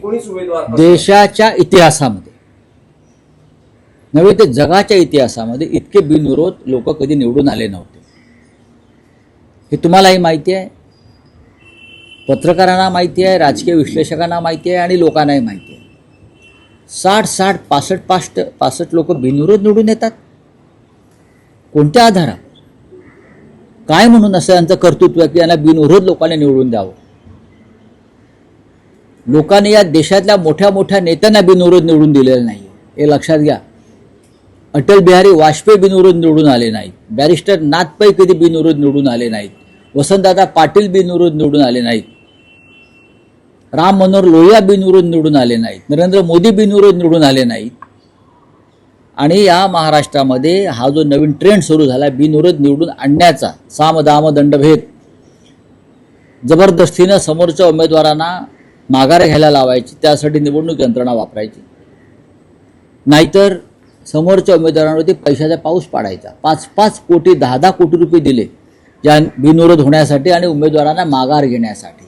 19 उमेदवार देशाच्या इतिहासामध्ये नव्हे तर जगाच्या इतिहासामध्ये इतके बिनविरोध लोक कधी निवडून आले नव्हते. हे तुम्हालाही माहिती आहे, पत्रकारांना माहिती आहे, राजकीय विश्लेषकांना माहिती आहे आणि लोकांनाही माहिती आहे. 60, 65 लोक बिनविरोध निवडून येतात. कोणत्या आधारावर, काय म्हणून असं यांचं कर्तृत्व आहे की यांना बिनविरोध लोकांनी निवडून द्यावं? लोकांनी या देशातल्या मोठ्या मोठ्या नेत्यांना बिनविरोध निवडून दिलेलं नाही, हे लक्षात घ्या. अटल बिहारी वाजपेयी बिनविरोध निवडून आले नाहीत, बॅरिस्टर नाथ पै कधी बिनविरोध निवडून आले नाहीत, वसंतदादा पाटील बिनविरोध निवडून आले नाहीत, राम मनोहर लोहिया बिनविरोध निवडून आले नाहीत, नरेंद्र मोदी बिनविरोध निवडून आले नाहीत. आणि या महाराष्ट्रामध्ये हा जो नवीन ट्रेंड सुरू झाला बिनविरोध निवडून आणण्याचा, साम दाम दंडभेद, जबरदस्तीनं समोरच्या उमेदवारांना माघार घ्यायला लावायची, त्यासाठी निवडणूक यंत्रणा वापरायची, नाहीतर समोरच्या उमेदवारांवरती पैशाचा पाऊस पाडायचा. 5 कोटी 10 कोटी रुपये दिले या बिनविरोध होण्यासाठी आणि उमेदवारांना माघार घेण्यासाठी.